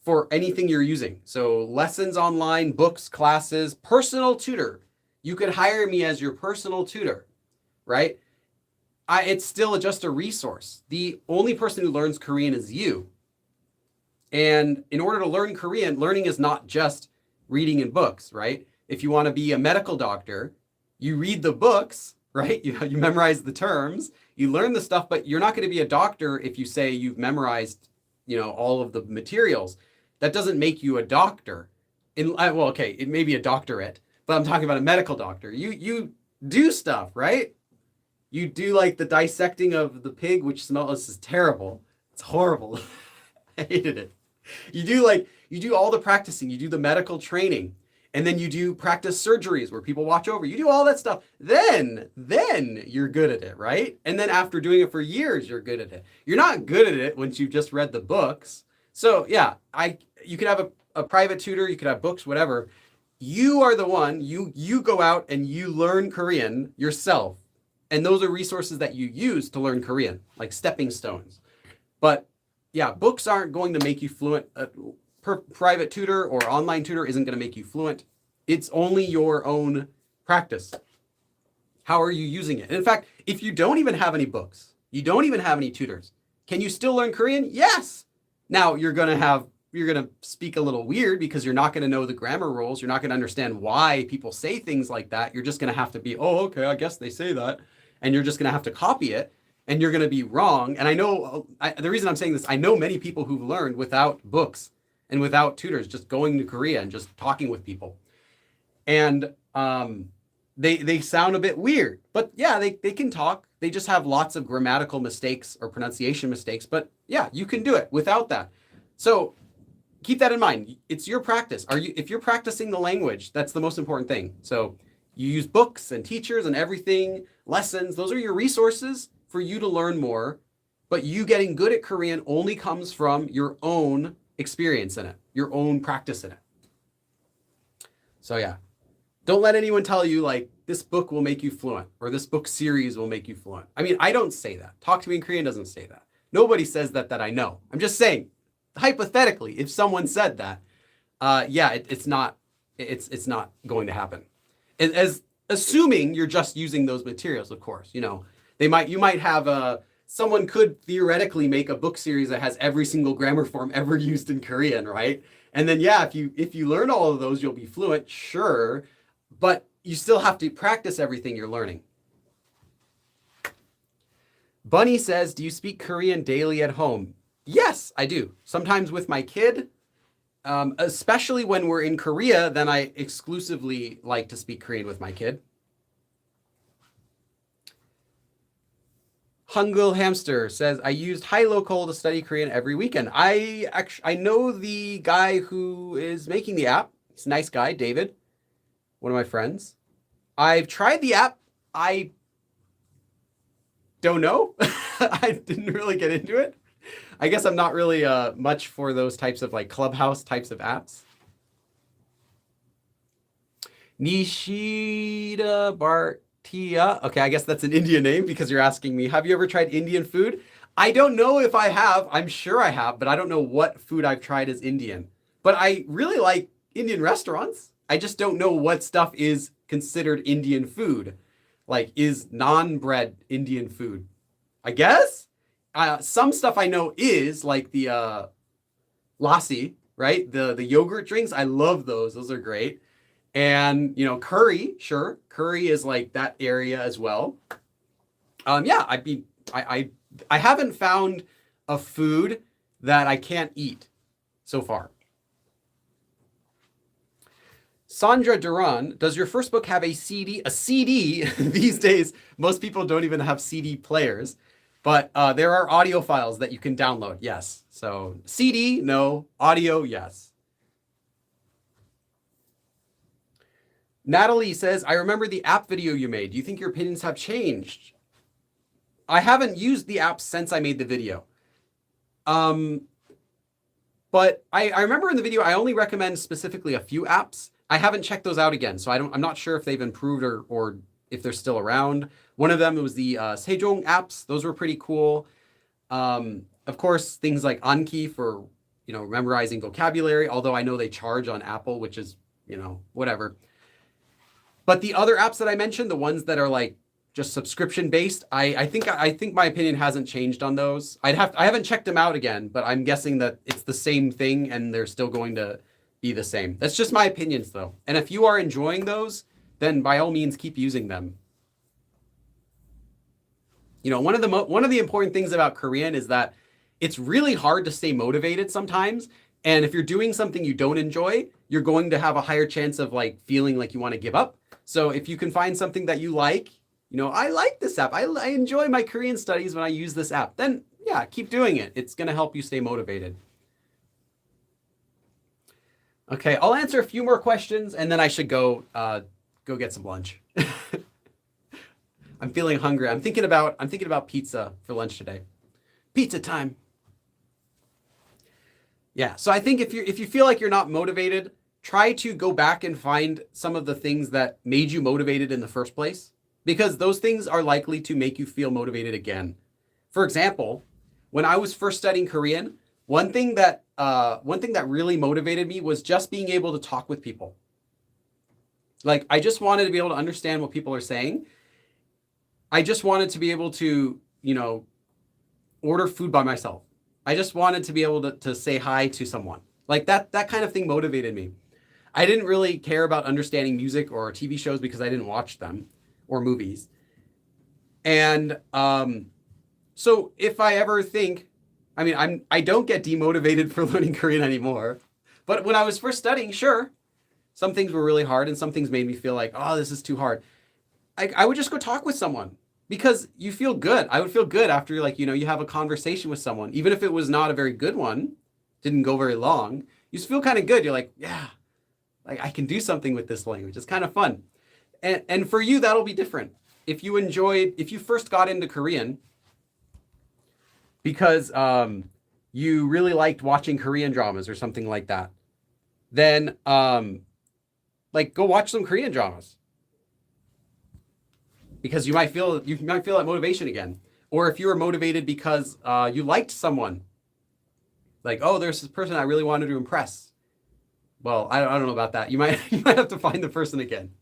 for anything you're using. So lessons online, books, classes, personal tutor. You could hire me as your personal tutor, right? It's still just a resource. The only person who learns Korean is you. And in order to learn Korean, learning is not just reading in books, right? If you want to be a medical doctor, you read the books, right? You memorize the terms, you learn the stuff, but you're not going to be a doctor if you say you've memorized, all of the materials. That doesn't make you a doctor. Well, okay, it may be a doctorate, but I'm talking about a medical doctor. You do stuff, right? You do like the dissecting of the pig, which smells is terrible. It's horrible. I hated it. You do all the practicing. You do the medical training, and then you do practice surgeries where people watch over. You do all that stuff. Then you're good at it, right? And then after doing it for years, you're good at it. You're not good at it once you've just read the books. So yeah, you could have a private tutor, you could have books, whatever. You are the one, you go out and you learn Korean yourself. And those are resources that you use to learn Korean, like stepping stones. But yeah, books aren't going to make you fluent. Private tutor or online tutor isn't going to make you fluent. It's only your own practice. How are you using it? And in fact, if you don't even have any books, you don't even have any tutors, can you still learn Korean? Yes. Now you're going to speak a little weird because you're not going to know the grammar rules. You're not going to understand why people say things like that. You're just going to have to be, oh, okay, I guess they say that. And you're just going to have to copy it. and you're going to be wrong. And I know the reason I'm saying this, I know many people who've learned without books and without tutors, just going to Korea and just talking with people. And they sound a bit weird, but yeah, they can talk. They just have lots of grammatical mistakes or pronunciation mistakes. But yeah, you can do it without that. So keep that in mind. It's your practice. If you're practicing the language, that's the most important thing. So you use books and teachers and everything, lessons. Those are your resources for you to learn more. But you getting good at Korean only comes from your own experience in it, your own practice in it. So yeah, don't let anyone tell you like this book will make you fluent or this book series will make you fluent. I mean, I don't say that. Talk to Me in Korean doesn't say that. Nobody says that I know. I'm just saying, hypothetically, if someone said that, it's not going to happen. As assuming you're just using those materials, of course. You know, you might have someone could theoretically make a book series that has every single grammar form ever used in Korean, right? And then yeah, if you learn all of those, you'll be fluent, sure, but you still have to practice everything you're learning. Bunny says, do you speak Korean daily at home? Yes, I do. Sometimes with my kid, especially when we're in Korea, then I exclusively like to speak Korean with my kid. Hangul Hamster says, I used Hi Local to study Korean every weekend. I know the guy who is making the app. He's a nice guy, David, one of my friends. I've tried the app. I don't know. I didn't really get into it. I guess I'm not really much for those types of like Clubhouse types of apps. Nishida Bhartia. Okay, I guess that's an Indian name because you're asking me, have you ever tried Indian food? I don't know if I have. I'm sure I have, but I don't know what food I've tried as Indian. But I really like Indian restaurants. I just don't know what stuff is considered Indian food. Like, is naan bread Indian food? I guess. Some stuff I know is like the lassi, right? The yogurt drinks. I love those. Those are great. And, you know, curry, sure. Curry is like that area as well. Yeah, I haven't found a food that I can't eat so far. Sandra Duran, does your first book have a CD? A CD, these days, most people don't even have CD players, but there are audio files that you can download, yes. So CD, no. Audio, yes. Natalie says, I remember the app video you made. Do you think your opinions have changed? I haven't used the app since I made the video. But I remember in the video, I only recommend specifically a few apps. I haven't checked those out again, so I'm not sure if they've improved or if they're still around. One of them was the Sejong apps. Those were pretty cool. Of course, things like Anki for, you know, memorizing vocabulary, although I know they charge on Apple, which is, you know, whatever. But the other apps that I mentioned, the ones that are like just subscription based, I think my opinion hasn't changed on those. I haven't checked them out again, but I'm guessing that it's the same thing and they're still going to be the same. That's just my opinions though. And if you are enjoying those, then by all means keep using them. You know, one of the important things about Korean is that it's really hard to stay motivated sometimes. And if you're doing something you don't enjoy, you're going to have a higher chance of like feeling like you want to give up. So if you can find something that you like, you know, I like this app. I enjoy my Korean studies when I use this app. Then yeah, keep doing it. It's going to help you stay motivated. Okay, I'll answer a few more questions and then I should go get some lunch. I'm feeling hungry. I'm thinking about pizza for lunch today. Pizza time. Yeah, so I think if you feel like you're not motivated, try to go back and find some of the things that made you motivated in the first place, because those things are likely to make you feel motivated again. For example, when I was first studying Korean, one thing that really motivated me was just being able to talk with people. Like, I just wanted to be able to understand what people are saying. I just wanted to be able to, you know, order food by myself. I just wanted to be able to say hi to someone. Like that kind of thing motivated me. I didn't really care about understanding music or TV shows because I didn't watch them or movies. And So if I ever think, I mean, I don't get demotivated for learning Korean anymore. But when I was first studying, sure, some things were really hard and some things made me feel like, oh, this is too hard. I would just go talk with someone because you feel good. I would feel good after like, you have a conversation with someone, even if it was not a very good one, didn't go very long. You just feel kind of good. You're like, yeah, like I can do something with this language. It's kind of fun. And for you, that'll be different. If you first got into Korean because you really liked watching Korean dramas or something like that, then like go watch some Korean dramas because you might feel that motivation again. Or if you were motivated because you liked someone, like, oh, there's this person I really wanted to impress. Well, I don't know about that. You might have to find the person again.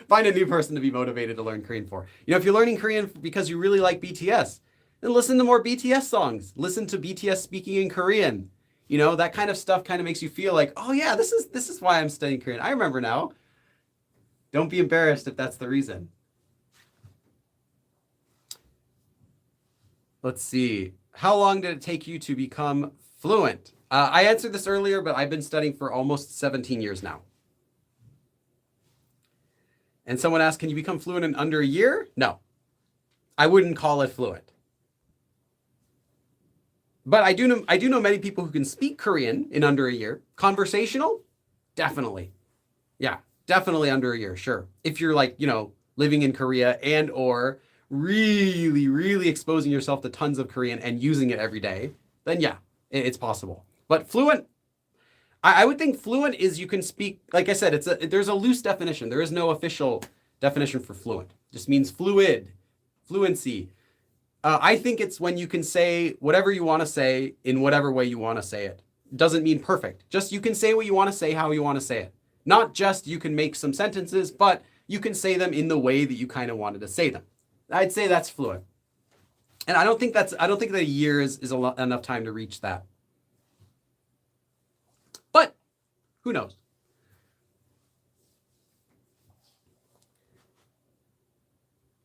Find a new person to be motivated to learn Korean for. If you're learning Korean because you really like BTS, then listen to more BTS songs. Listen to BTS speaking in Korean. That kind of stuff kind of makes you feel like, oh yeah, this is why I'm studying Korean. I remember now. Don't be embarrassed if that's the reason. Let's see. How long did it take you to become fluent? I answered this earlier, but I've been studying for almost 17 years now. And someone asked, can you become fluent in under a year? No, I wouldn't call it fluent. But I do know many people who can speak Korean in under a year. Conversational? Definitely. Yeah, definitely under a year, sure. If you're like, living in Korea and or really, really exposing yourself to tons of Korean and using it every day, then yeah, it's possible. But fluent, I would think fluent is you can speak, like I said, there's a loose definition. There is no official definition for fluent. It just means fluid, fluency. I think it's when you can say whatever you want to say in whatever way you want to say it. It doesn't mean perfect. Just you can say what you want to say, how you want to say it. Not just you can make some sentences, but you can say them in the way that you kind of wanted to say them. I'd say that's fluent. And I don't think that a year is enough time to reach that. But who knows?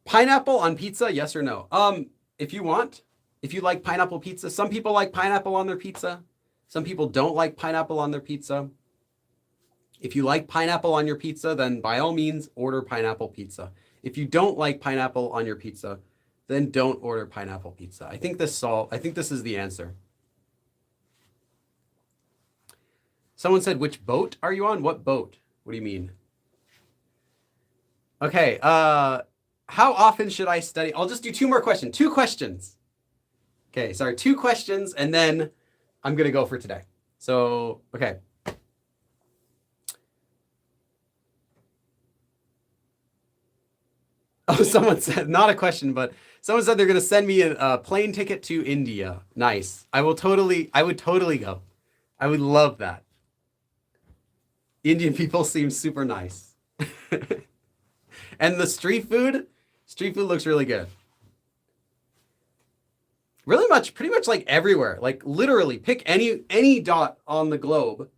Pineapple on pizza, yes or no? If you like pineapple pizza, some people like pineapple on their pizza. Some people don't like pineapple on their pizza. If you like pineapple on your pizza, then by all means, order pineapple pizza. If you don't like pineapple on your pizza, then don't order pineapple pizza. I think this is the answer. Someone said, which boat are you on? What boat? What do you mean? Okay, how often should I study? I'll just do two more questions. 2 questions. Okay, sorry, 2 questions, and then I'm going to go for today. So, okay. Oh, someone said, not a question, but someone said they're going to send me a plane ticket to India. Nice. I would totally go. I would love that. Indian people seem super nice. And the street food looks really good. Pretty much like everywhere, like literally pick any dot on the globe.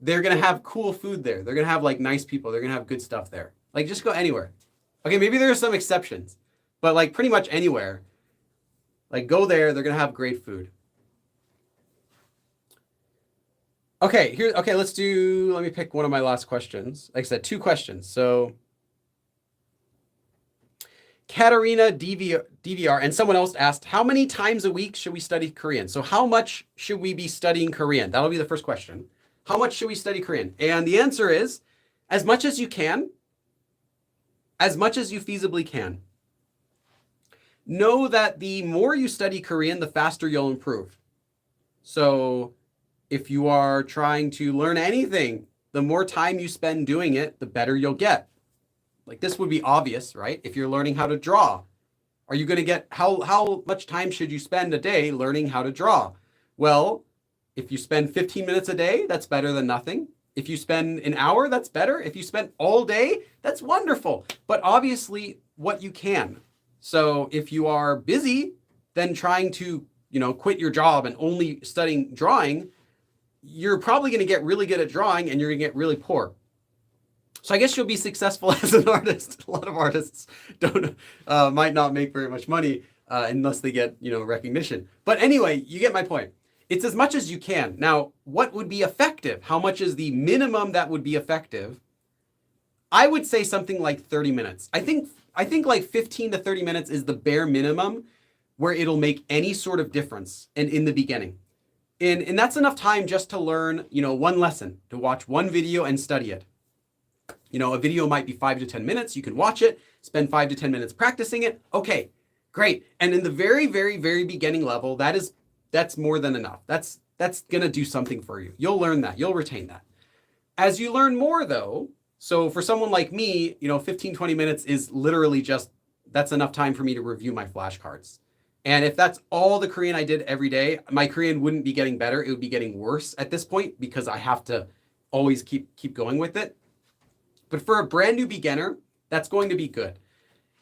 They're going to have cool food there. They're going to have like nice people. They're going to have good stuff there. Like just go anywhere. Okay, maybe there are some exceptions, but like pretty much anywhere, like go there, they're going to have great food. Okay, let me pick one of my last questions. Like I said, 2 questions. So Katarina DVR and someone else asked, how many times a week should we study Korean? So how much should we be studying Korean? That'll be the first question. How much should we study Korean? And the answer is as much as you can, as much as you feasibly can. Know that the more you study Korean, the faster you'll improve. So if you are trying to learn anything, the more time you spend doing it, the better you'll get. Like this would be obvious, right? If you're learning how to draw, are you going to get, how much time should you spend a day learning how to draw? Well, if you spend 15 minutes a day, that's better than nothing. If you spend an hour, that's better. If you spend all day, that's wonderful. But obviously what you can. So if you are busy, then trying to, quit your job and only studying drawing, you're probably going to get really good at drawing and you're going to get really poor. So I guess you'll be successful as an artist. A lot of artists might not make very much money, unless they get, recognition. But anyway, you get my point. It's as much as you can. Now, what would be effective? How much is the minimum that would be effective? I would say something like 30 minutes. I think like 15 to 30 minutes is the bare minimum where it'll make any sort of difference in the beginning. And that's enough time just to learn, one lesson, to watch one video and study it. A video might be 5 to 10 minutes. You can watch it, spend 5 to 10 minutes practicing it. Okay, great. And in the very, very, very beginning level, that's more than enough. That's going to do something for you. You'll learn that. You'll retain that. As you learn more, though, so for someone like me, 15, 20 minutes is literally that's enough time for me to review my flashcards. And if that's all the Korean I did every day, my Korean wouldn't be getting better. It would be getting worse at this point because I have to always keep going with it. But for a brand new beginner, that's going to be good.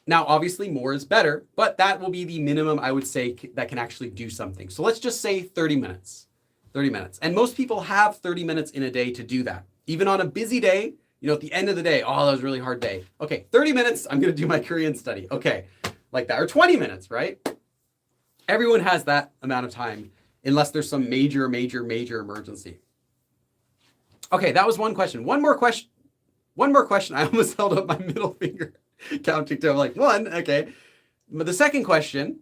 Now, obviously, more is better, but that will be the minimum I would say that can actually do something. So let's just say 30 minutes. 30 minutes. And most people have 30 minutes in a day to do that. Even on a busy day, at the end of the day, that was a really hard day. Okay, 30 minutes, I'm going to do my Korean study. Okay, like that. Or 20 minutes, right? Everyone has that amount of time unless there's some major, major, major emergency. Okay, that was one question. One more question. I almost held up my middle finger counting to like 1. Okay. But the second question,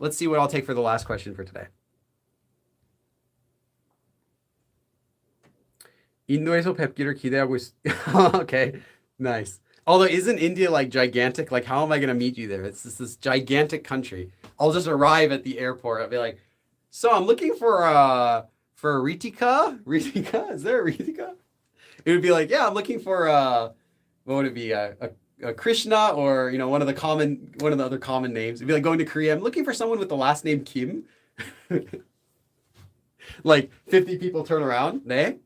let's see what I'll take for the last question for today. 인도에서 뵙기를 기대하고 있... Okay, nice. Although isn't India like gigantic? Like how am I going to meet you there? It's this gigantic country. I'll just arrive at the airport. I'll be like, so I'm looking for Ritika? Ritika? Is there a Ritika? It would be like, yeah, I'm looking for what would it be? A Krishna or one of the other common names. It'd be like going to Korea. I'm looking for someone with the last name Kim. Like 50 people turn around. Ne?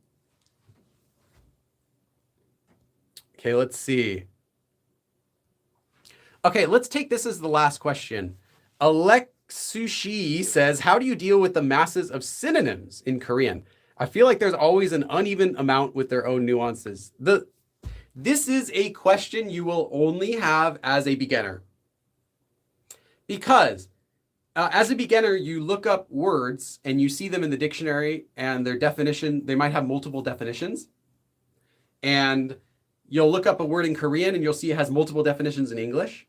Okay, let's see. Okay, let's take this as the last question. Alexushi says, how do you deal with the masses of synonyms in Korean? I feel like there's always an uneven amount with their own nuances. This is a question you will only have as a beginner. Because as a beginner, you look up words and you see them in the dictionary and their definition, they might have multiple definitions. And you'll look up a word in Korean and you'll see it has multiple definitions in English,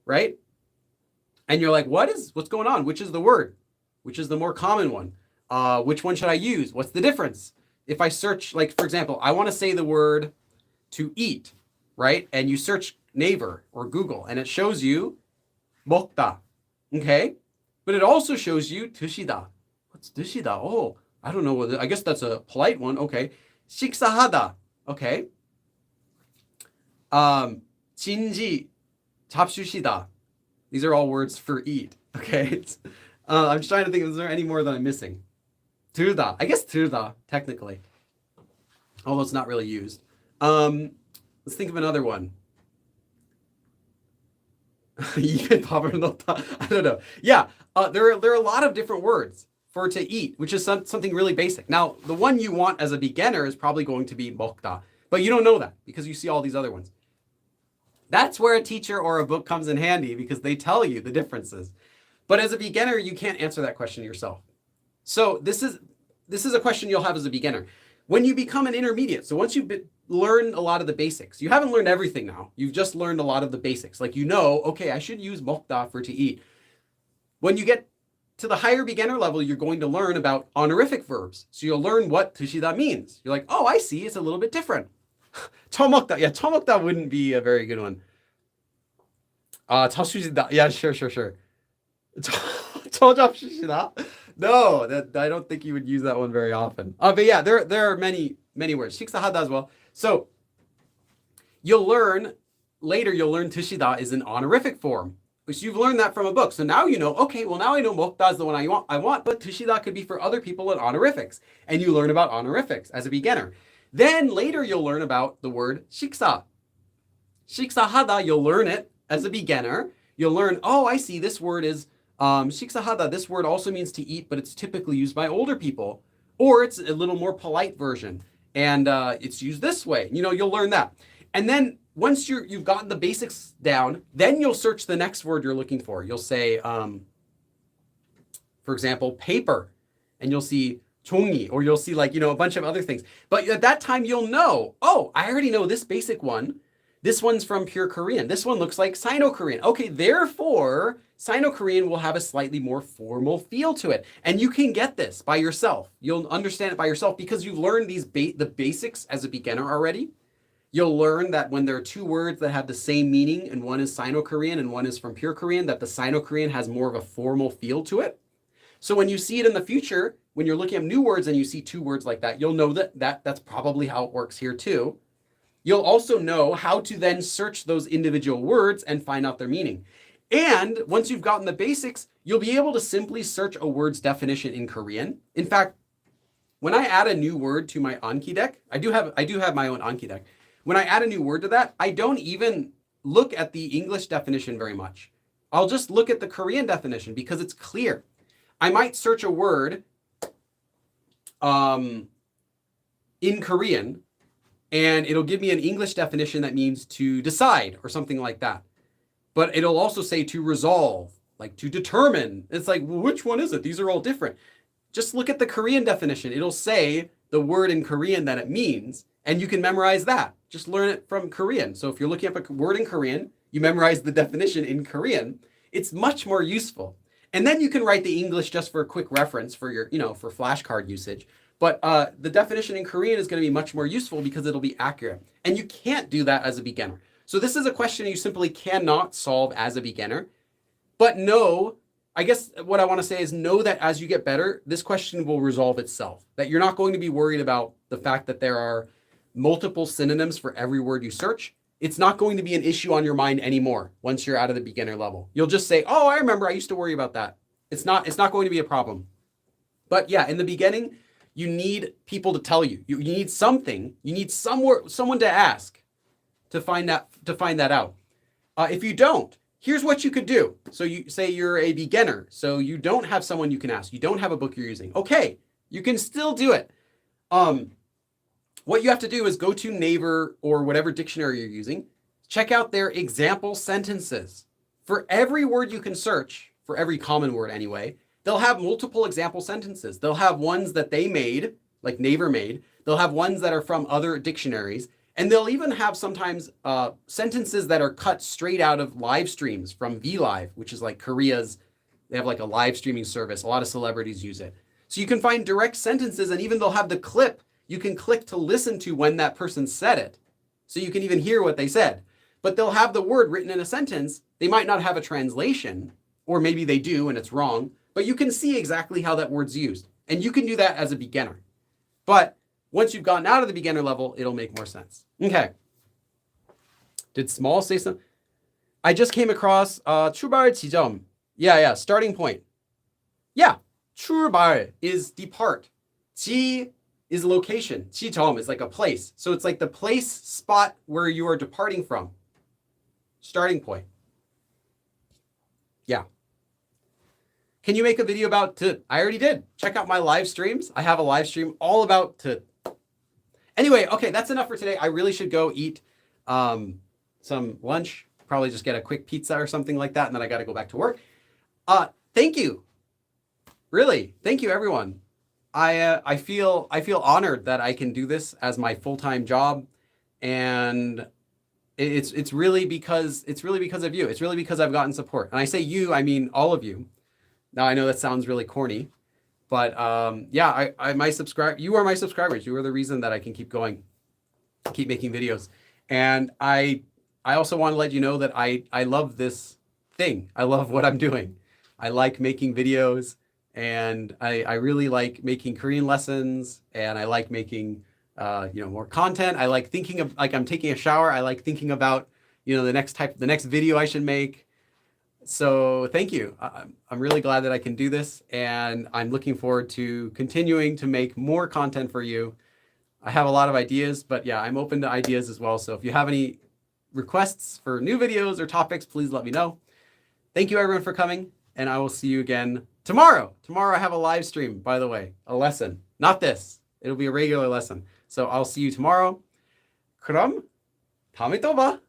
right? And you're like, what's going on? Which is the word? Which is the more common one? Which one should I use? What's the difference? If I search, like, for example, I want to say the word to eat, right? And you search Naver or Google and it shows you 먹다, okay? But it also shows you 드시다. What's 드시다? Oh, I don't know. I guess that's a polite one. Okay. 식사하다. Okay. 진지, 잡수시다. These are all words for eat. Okay. I'm just trying to think, is there any more that I'm missing? 들다. I guess 들다, technically. Although it's not really used. Let's think of another one. 입에 밥을 넣다. I don't know. Yeah, there are a lot of different words for to eat, which is something really basic. Now, the one you want as a beginner is probably going to be 먹다, but you don't know that because you see all these other ones. That's where a teacher or a book comes in handy because they tell you the differences. But as a beginner, you can't answer that question yourself. So this is a question you'll have as a beginner. When you become an intermediate, so once you learn a lot of the basics, you haven't learned everything now. You've just learned a lot of the basics. Like okay, I should use 먹다 for to eat. When you get to the higher beginner level, you're going to learn about honorific verbs. So you'll learn what 드시다 means. You're like, oh, I see, it's a little bit different. 처먹다. Yeah, 처먹다 wouldn't be a very good one. 잡수시다. Yeah, sure. 처잡수시다. No, I don't think you would use that one very often. But yeah, there are many words. 식사하다 as well. So you'll learn 드시다 is an honorific form. So you've learned that from a book. So now you know, okay, well now I know 먹다 is the one I want, but 드시다 could be for other people and honorifics. And you learn about honorifics as a beginner. Then later you'll learn about the word 식사. 식사하다, you'll learn it as a beginner. You'll learn, oh, I see, this word is 식사하다. This word also means to eat, but it's typically used by older people. Or it's a little more polite version. And it's used this way. You'll learn that. And then once you've gotten the basics down, then you'll search the next word you're looking for. You'll say, for example, paper, and you'll see 종이, or you'll see like, a bunch of other things. But at that time, you'll know, oh, I already know this basic one. This one's from pure Korean. This one looks like Sino-Korean. Okay, therefore, Sino-Korean will have a slightly more formal feel to it. And you can get this by yourself. You'll understand it by yourself because you've learned the basics as a beginner already. You'll learn that when there are two words that have the same meaning, and one is Sino-Korean and one is from pure Korean, that the Sino-Korean has more of a formal feel to it. So when you see it in the future, when you're looking at new words and you see two words like that, you'll know that's probably how it works here too. You'll also know how to then search those individual words and find out their meaning. And once you've gotten the basics, you'll be able to simply search a word's definition in Korean. In fact, when I add a new word to my Anki deck, I do have my own Anki deck. When I add a new word to that, I don't even look at the English definition very much. I'll just look at the Korean definition because it's clear. I might search a word in Korean, and it'll give me an English definition that means to decide or something like that. But it'll also say to resolve, like to determine. It's like, well, which one is it? These are all different. Just look at the Korean definition. It'll say the word in Korean that it means, and you can memorize that. Just learn it from Korean. So if you're looking up a word in Korean, you memorize the definition in Korean. It's much more useful. And then you can write the English just for a quick reference for your, for flashcard usage. But the definition in Korean is going to be much more useful because it'll be accurate. And you can't do that as a beginner. So this is a question you simply cannot solve as a beginner. But know, I guess what I want to say is know that as you get better, this question will resolve itself. That you're not going to be worried about the fact that there are multiple synonyms for every word you search. It's not going to be an issue on your mind anymore once you're out of the beginner level. You'll just say, oh, I remember, I used to worry about that. It's not going to be a problem. But yeah, in the beginning, you need people to tell you. You need something. You need someone to ask to find that out. If you don't, here's what you could do. So you say you're a beginner, so you don't have someone you can ask. You don't have a book you're using. Okay, you can still do it. What you have to do is go to Naver or whatever dictionary you're using. Check out their example sentences. For every word you can search, for every common word anyway, they'll have multiple example sentences. They'll have ones that they made, like Naver made. They'll have ones that are from other dictionaries. And they'll even have sometimes sentences that are cut straight out of live streams from VLive, which is like Korea's, they have like a live streaming service. A lot of celebrities use it. So you can find direct sentences, and even they'll have the clip you can click to listen to when that person said it. So you can even hear what they said. But they'll have the word written in a sentence. They might not have a translation, or maybe they do and it's wrong, but you can see exactly how that word's used. And you can do that as a beginner. But once you've gotten out of the beginner level, it'll make more sense. Okay. Did Small say something? I just came across 출발 지점. Yeah, starting point. Yeah, 출발 is depart. 지 is location. 지점 is like a place. So it's like the place, spot where you are departing from. Starting point. Yeah. Can you make a video about to? I already did. Check out my live streams. I have a live stream all about to. Anyway, okay, that's enough for today. I really should go eat some lunch. Probably just get a quick pizza or something like that, and then I got to go back to work. Thank you. Really, thank you, everyone. I feel honored that I can do this as my full-time job, and it's really because of you. It's really because I've gotten support. And I say you, I mean all of you. Now I know that sounds really corny, but yeah, you are my subscribers. You are the reason that I can keep going, keep making videos. And I also want to let you know that I love this thing. I love what I'm doing. I like making videos. And I really like making Korean lessons, and I like making, more content. I like thinking of, like I'm taking a shower. I like thinking about, the next video I should make. So thank you. I'm really glad that I can do this, and I'm looking forward to continuing to make more content for you. I have a lot of ideas, but yeah, I'm open to ideas as well. So if you have any requests for new videos or topics, please let me know. Thank you everyone for coming, and I will see you again tomorrow. Tomorrow I have a live stream, by the way, a lesson. Not this. It'll be a regular lesson. So I'll see you tomorrow. 그럼 다음에 또 봐.